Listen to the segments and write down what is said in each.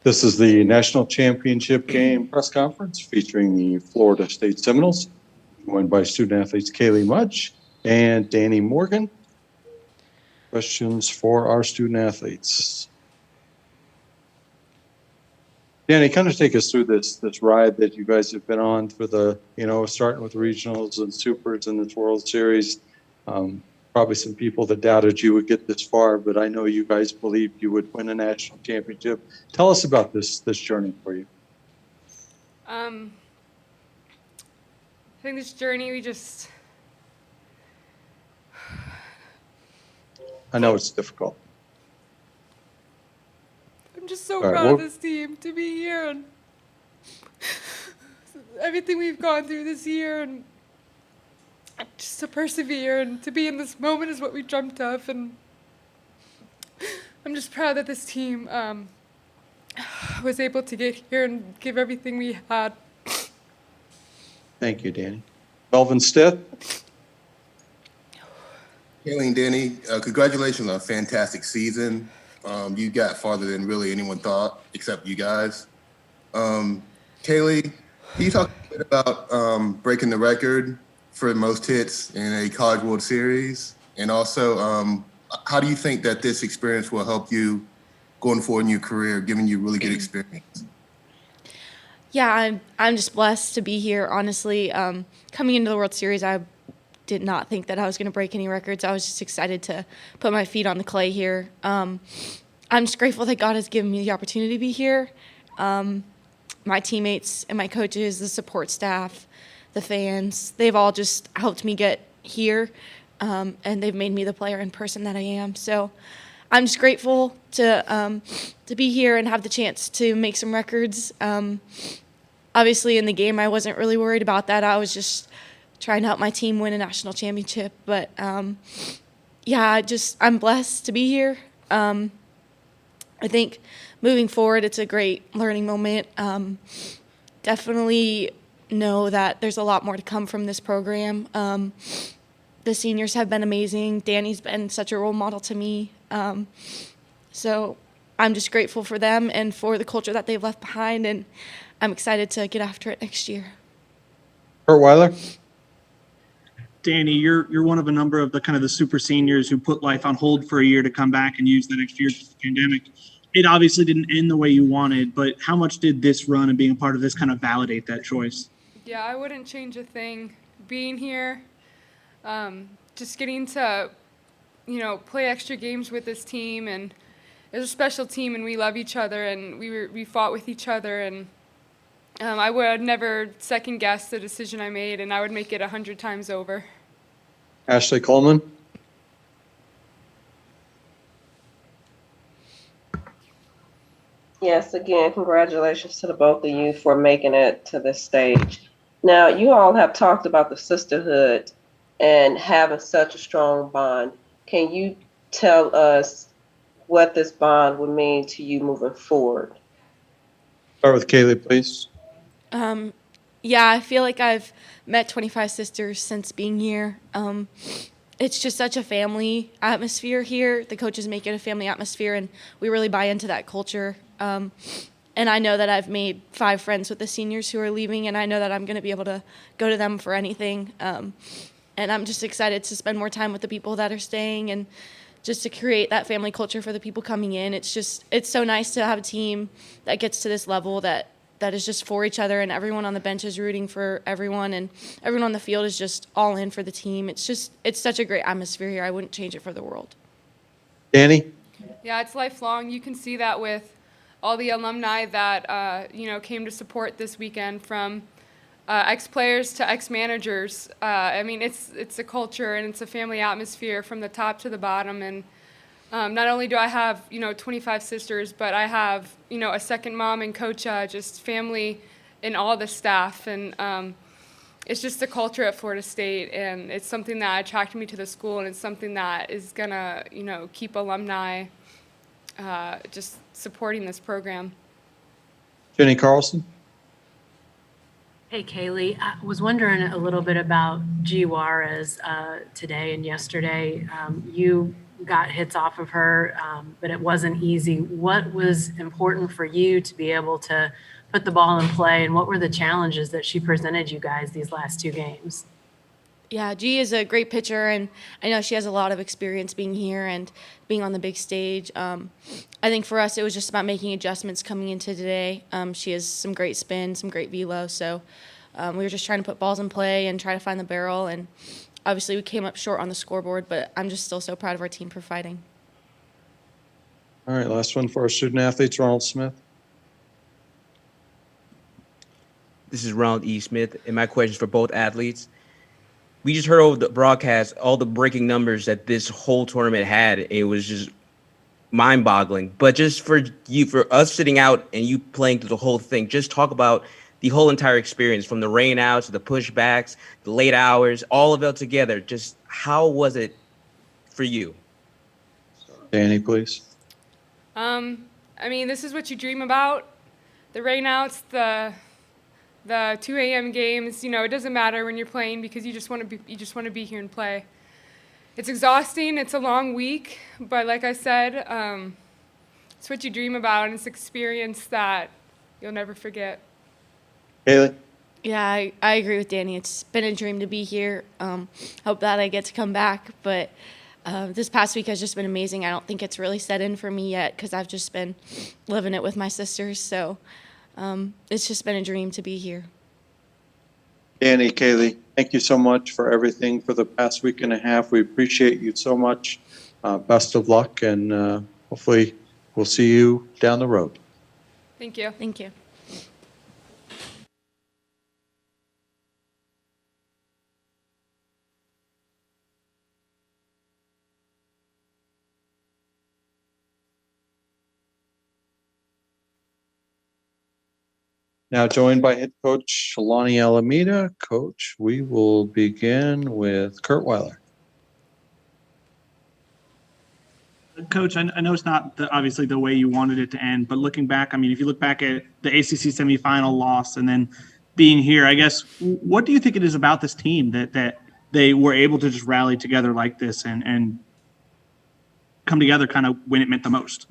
This is the national championship game press conference featuring the Florida State Seminoles, joined by student athletes Kaylee Mudge and Danny Morgan. Questions for our student athletes? Danny, kind of take us through this ride that you guys have been on for the, starting with regionals and supers and this World Series. Probably some people that doubted you would get this far, but I know you guys believed you would win a national championship. Tell us about this journey for you. I think this journey, I know it's difficult. I'm just so proud of this team to be here and everything we've gone through this year, and just to persevere and to be in this moment is what we dreamt of. And I'm just proud that this team was able to get here and give everything we had. Thank you, Danny. Melvin Stith. Kaylee and Danny, congratulations on a fantastic season. You got farther than really anyone thought, except you guys. Kaylee, can you talk a bit about breaking the record for most hits in a College World Series? And also, how do you think that this experience will help you going forward in your career, giving you really good experience? Yeah, I'm just blessed to be here, honestly. Coming into the World Series, I did not think that I was going to break any records. I was just excited to put my feet on the clay here. I'm just grateful that God has given me the opportunity to be here. My teammates and my coaches, the support staff, the fans, they've all just helped me get here, and they've made me the player and person that I am. So I'm just grateful to be here and have the chance to make some records. Obviously, in the game, I wasn't really worried about that. I was just trying to help my team win a national championship. But, yeah, I'm blessed to be here. I think moving forward, it's a great learning moment. Definitely know that there's a lot more to come from this program. The seniors have been amazing. Danny's been such a role model to me. So I'm just grateful for them and for the culture that they've left behind, and I'm excited to get after it next year. Kurt Weiler. Danny, you're one of a number of the super seniors who put life on hold for a year to come back and use that extra year for the pandemic. It obviously didn't end the way you wanted, but how much did this run and being a part of this kind of validate that choice? Yeah, I wouldn't change a thing. Being here, just getting to, play extra games with this team, and it's a special team, and we love each other, and we fought with each other, and I would never second guess the decision I made, and I would make it 100 times over. Ashley Coleman. Yes, again, congratulations to the both of you for making it to this stage. Now, you all have talked about the sisterhood and having such a strong bond. Can you tell us what this bond would mean to you moving forward? Start with Kaylee, please. Yeah, I feel like I've met 25 sisters since being here. It's just such a family atmosphere here. The coaches make it a family atmosphere, and we really buy into that culture. And I know that I've made 5 friends with the seniors who are leaving, and I know that I'm going to be able to go to them for anything. And I'm just excited to spend more time with the people that are staying and just to create that family culture for the people coming in. It's so nice to have a team that gets to this level that is just for each other, and everyone on the bench is rooting for everyone, and everyone on the field is just all in for the team. It's such a great atmosphere here. I wouldn't change it for the world. Danny? Yeah, it's lifelong. You can see that with all the alumni that, came to support this weekend, from ex-players to ex-managers. It's a culture, and it's a family atmosphere from the top to the bottom. And not only do I have, 25 sisters, but I have, a second mom and coach, just family and all the staff. And it's just the culture at Florida State, and it's something that attracted me to the school, and it's something that is going to, keep alumni just supporting this program. Jenny Carlson. Hey, Kaylee, I was wondering a little bit about G. Juarez today and yesterday. You got hits off of her, but it wasn't easy. What was important for you to be able to put the ball in play, and what were the challenges that she presented you guys these last two games? Yeah, G is a great pitcher, and I know she has a lot of experience being here and being on the big stage. I think for us, it was just about making adjustments coming into today. She has some great spin, some great velo, so we were just trying to put balls in play and try to find the barrel, and obviously we came up short on the scoreboard, but I'm just still so proud of our team for fighting. All right, last one for our student athletes, Ronald Smith. This is Ronald E. Smith, and my question is for both athletes. We just heard over the broadcast all the breaking numbers that this whole tournament had. It was just mind-boggling. But just for us sitting out and you playing through the whole thing, just talk about the whole entire experience, from the rainouts to the pushbacks, the late hours, all of it together. Just how was it for you? Danny, please. I mean, this is what you dream about. The rainouts, the 2 a.m. games, you know, it doesn't matter when you're playing because you just want to be here and play. It's exhausting. It's a long week, but like I said, it's what you dream about, and it's an experience that you'll never forget. Haley? Yeah, I agree with Danny. It's been a dream to be here. Hope that I get to come back, but this past week has just been amazing. I don't think it's really set in for me yet because I've just been living it with my sisters, so it's just been a dream to be here. Danny, Kaylee, thank you so much for everything for the past week and a half. We appreciate you so much. Best of luck, and hopefully we'll see you down the road. Thank you. Thank you. Now joined by head coach Shalani Alameda. Coach, we will begin with Kurt Weiler. Coach, I know it's not obviously the way you wanted it to end, but looking back, I mean, if you look back at the ACC semifinal loss and then being here, I guess, what do you think it is about this team that they were able to just rally together like this and come together kind of when it meant the most?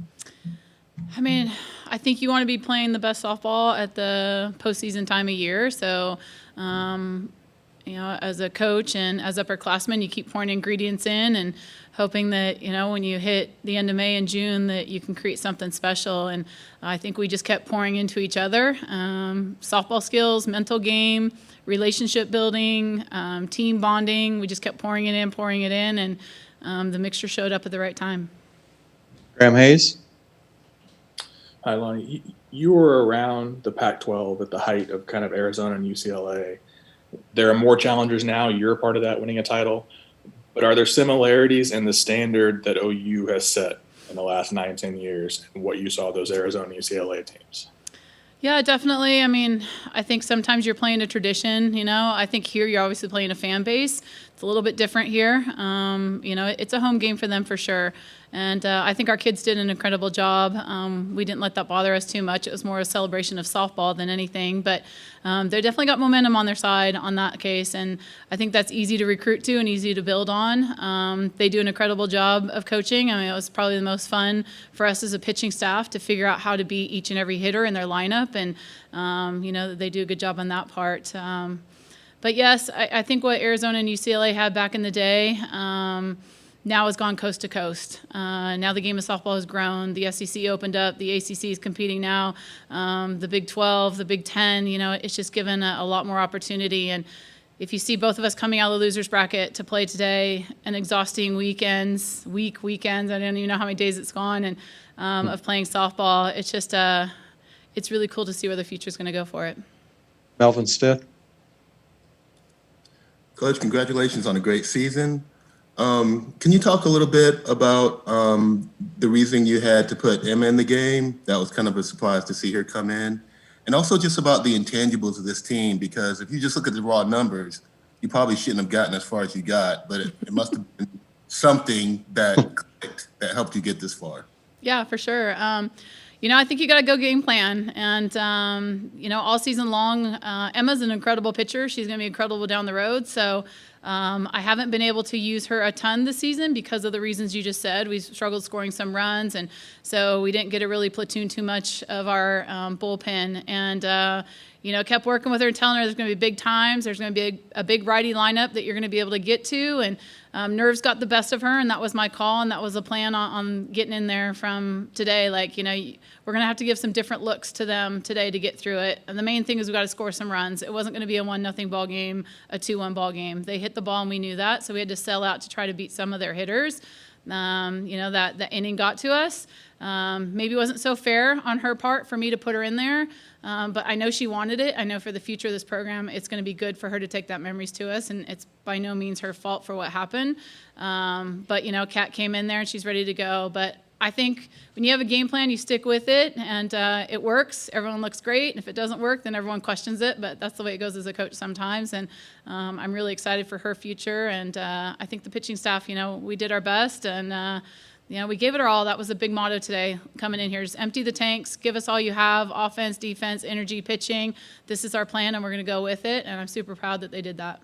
I mean, I think you want to be playing the best softball at the postseason time of year. So, you know, as a coach and as upperclassmen, you keep pouring ingredients in and hoping that, you know, when you hit the end of May and June that you can create something special. And I think we just kept pouring into each other. Softball skills, mental game, relationship building, team bonding. We just kept pouring it in, and the mixture showed up at the right time. Graham Hayes. Hi, Lonnie. You were around the Pac-12 at the height of kind of Arizona and UCLA. There are more challengers now. You're a part of that, winning a title. But are there similarities in the standard that OU has set in the last 9-10 years and what you saw those Arizona and UCLA teams? Yeah, definitely. I mean, I think sometimes you're playing a tradition, you know. I think here you're obviously playing a fan base. It's a little bit different here. You know, it's a home game for them for sure. And I think our kids did an incredible job. We didn't let that bother us too much. It was more a celebration of softball than anything. But they definitely got momentum on their side on that case. And I think that's easy to recruit to and easy to build on. They do an incredible job of coaching. I mean, it was probably the most fun for us as a pitching staff to figure out how to beat each and every hitter in their lineup. And, you know, they do a good job on that part. But yes, I think what Arizona and UCLA had back in the day now has gone coast to coast. Now the game of softball has grown. The SEC opened up. The ACC is competing now. The Big 12, the Big 10, you know, it's just given a lot more opportunity. And if you see both of us coming out of the loser's bracket to play today, an exhausting weekends, I don't even know how many days it's gone, and of playing softball, it's just it's really cool to see where the future is going to go for it. Melvin Stith. Coach, congratulations on a great season. Can you talk a little bit about the reason you had to put Emma in the game? That was kind of a surprise to see her come in. And also just about the intangibles of this team, because if you just look at the raw numbers, you probably shouldn't have gotten as far as you got, but it must have been something that clicked that helped you get this far. Yeah, for sure. You know, I think you got to go game plan. And, you know, all season long, Emma's an incredible pitcher. She's going to be incredible down the road. So I haven't been able to use her a ton this season because of the reasons you just said. We struggled scoring some runs, and so we didn't get to really platoon too much of our bullpen. And kept working with her and telling her there's going to be big times. There's going to be a big righty lineup that you're going to be able to get to. And nerves got the best of her, and that was my call, and that was the plan on getting in there from today. We're going to have to give some different looks to them today to get through it. And the main thing is we got to score some runs. It wasn't going to be a 1-0 ball game, a 2-1 ball game. They hit the ball, and we knew that, so we had to sell out to try to beat some of their hitters. That inning got to us. Maybe it wasn't so fair on her part for me to put her in there, but I know she wanted it. I know for the future of this program, it's going to be good for her to take that memories to us, and it's by no means her fault for what happened. But Kat came in there, and she's ready to go. But I think when you have a game plan, you stick with it, and it works. Everyone looks great. And if it doesn't work, then everyone questions it. But that's the way it goes as a coach sometimes. And I'm really excited for her future. And I think the pitching staff, we did our best. And, we gave it our all. That was a big motto today coming in here. Just empty the tanks. Give us all you have. Offense, defense, energy, pitching. This is our plan, and we're going to go with it. And I'm super proud that they did that.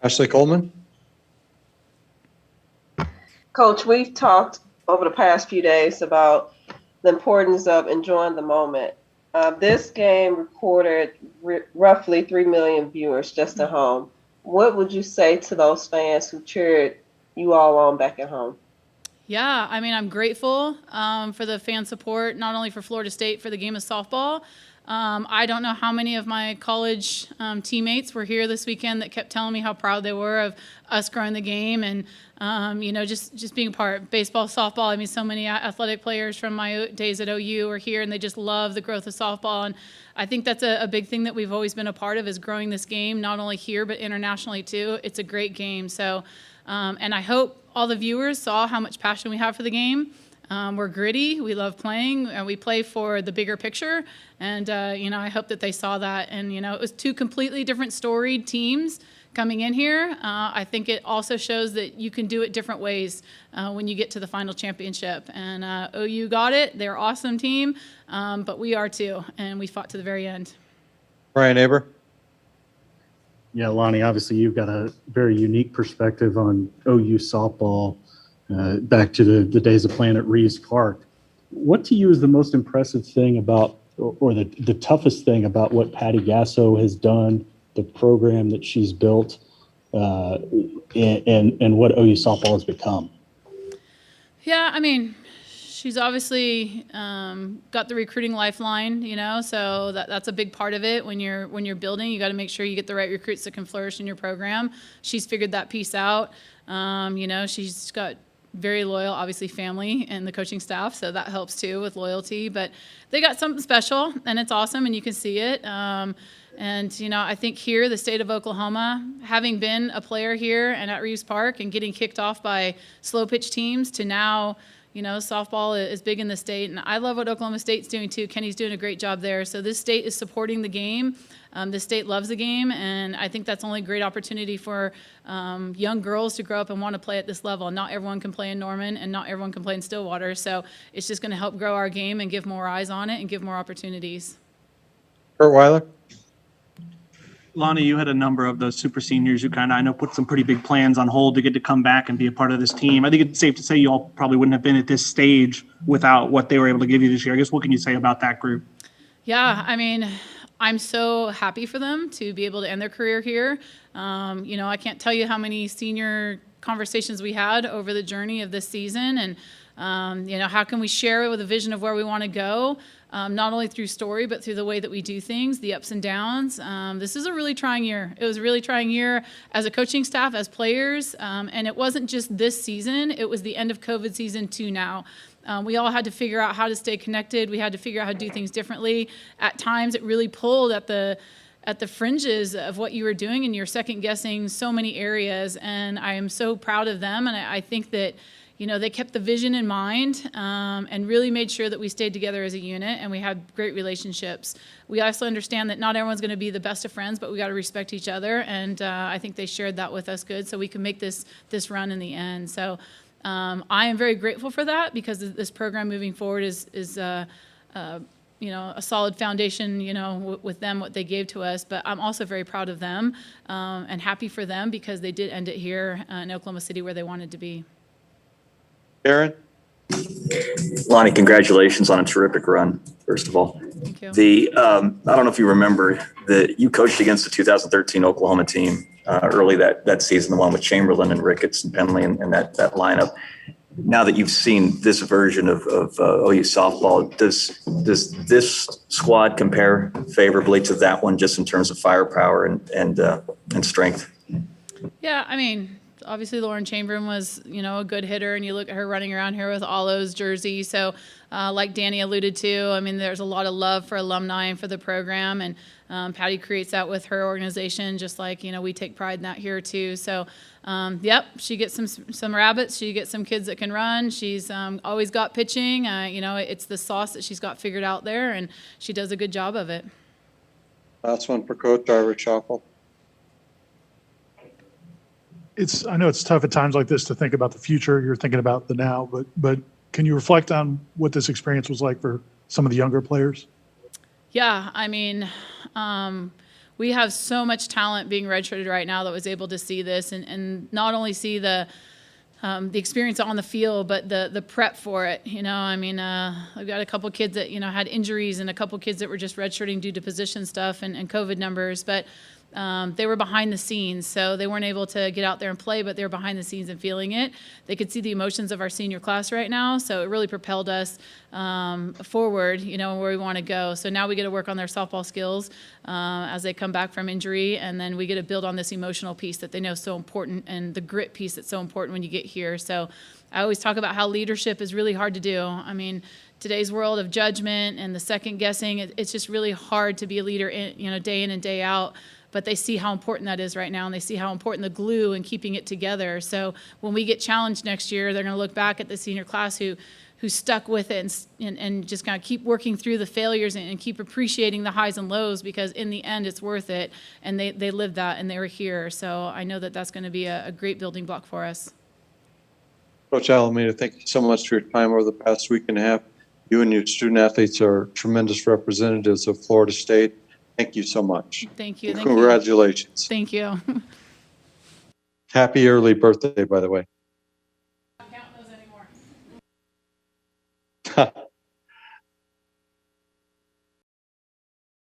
Ashley Coleman. Coach, we've talked over the past few days about the importance of enjoying the moment. This game recorded roughly 3 million viewers just at home. What would you say to those fans who cheered you all on back at home? Yeah, I'm grateful for the fan support, not only for Florida State for the game of softball. I don't know how many of my college teammates were here this weekend that kept telling me how proud they were of us growing the game and, just being a part. Baseball, softball, so many athletic players from my days at OU are here, and they just love the growth of softball. And I think that's a big thing that we've always been a part of is growing this game, not only here but internationally too. It's a great game. So, and I hope all the viewers saw how much passion we have for the game. We're gritty. We love playing, and we play for the bigger picture. And, I hope that they saw that. And, it was two completely different storied teams coming in here. I think it also shows that you can do it different ways when you get to the final championship. And OU got it. They're an awesome team, but we are too, and we fought to the very end. Brian Aber. Yeah, Lonnie, obviously you've got a very unique perspective on OU softball back to the days of playing at Reeves Park. What to you is the most impressive thing about, or the toughest thing about what Patty Gasso has done, the program that she's built, and what OU softball has become? Yeah, she's obviously got the recruiting lifeline, so that's a big part of it. When you're building, you got to make sure you get the right recruits that can flourish in your program. She's figured that piece out. She's got very loyal, obviously, family and the coaching staff, so that helps too with loyalty. But they got something special, and it's awesome, and you can see it. I think here, the state of Oklahoma, having been a player here and at Reeves Park and getting kicked off by slow pitch teams to now, softball is big in the state. And I love what Oklahoma State's doing too. Kenny's doing a great job there. So this state is supporting the game. The state loves the game, and I think that's only a great opportunity for young girls to grow up and want to play at this level. Not everyone can play in Norman, and not everyone can play in Stillwater. So it's just going to help grow our game and give more eyes on it and give more opportunities. Kurt Weiler. Lonnie, you had a number of those super seniors who I know put some pretty big plans on hold to get to come back and be a part of this team. I think it's safe to say you all probably wouldn't have been at this stage without what they were able to give you this year. I guess what can you say about that group? Yeah, I'm so happy for them to be able to end their career here. I can't tell you how many senior conversations we had over the journey of this season, and how can we share it with a vision of where we want to go, not only through story but through the way that we do things, the ups and downs. This is a really trying year. It was a really trying year as a coaching staff, as players, and it wasn't just this season. It was the end of COVID season too now. We all had to figure out how to stay connected. We had to figure out how to do things differently. At times, it really pulled at the fringes of what you were doing, and you're second guessing so many areas. And I am so proud of them. And I think that, they kept the vision in mind and really made sure that we stayed together as a unit and we had great relationships. We also understand that not everyone's going to be the best of friends, but we got to respect each other. And I think they shared that with us good, so we can make this run in the end. So I am very grateful for that, because this program moving forward is a solid foundation, with them, what they gave to us. But I'm also very proud of them and happy for them because they did end it here in Oklahoma City where they wanted to be. Aaron? Lonnie, congratulations on a terrific run, first of all. Thank you. I don't know if you remember that you coached against the 2013 Oklahoma team early that season, the one with Chamberlain and Ricketts and Penley and that lineup. Now that you've seen this version of OU softball, does this squad compare favorably to that one just in terms of firepower and strength? Yeah, I mean, obviously Lauren Chamberlain was, a good hitter, and you look at her running around here with Olo's jersey. So like Danny alluded to, I mean, there's a lot of love for alumni and for the program, and Patty creates that with her organization, just like, we take pride in that here too. So, yep, she gets some rabbits. She gets some kids that can run. She's always got pitching. It's the sauce that she's got figured out there, and she does a good job of it. Last one for Coach Ira Schaffel. I know it's tough at times like this to think about the future. You're thinking about the now, but can you reflect on what this experience was like for some of the younger players? Yeah, I mean, we have so much talent being redshirted right now that was able to see this and not only see the experience on the field, but the prep for it. I mean, I've got a couple kids that, had injuries and a couple kids that were just redshirting due to position stuff and COVID numbers, but they were behind the scenes, so they weren't able to get out there and play, but they were behind the scenes and feeling it. They could see the emotions of our senior class right now, so it really propelled us forward, where we want to go. So now we get to work on their softball skills as they come back from injury, and then we get to build on this emotional piece that they know is so important and the grit piece that's so important when you get here. So I always talk about how leadership is really hard to do. I mean, today's world of judgment and the second guessing, it's just really hard to be a leader day in and day out. But they see how important that is right now, and they see how important the glue and keeping it together. So when we get challenged next year, they're going to look back at the senior class who stuck with it and just kind of keep working through the failures and keep appreciating the highs and lows, because in the end it's worth it, and they lived that and they were here. So I know that that's going to be a great building block for us. Coach Alameda, thank you so much for your time over the past week and a half. You and your student athletes are tremendous representatives of Florida State. Thank you so much. Thank you. Congratulations. Thank you. Happy early birthday, by the way.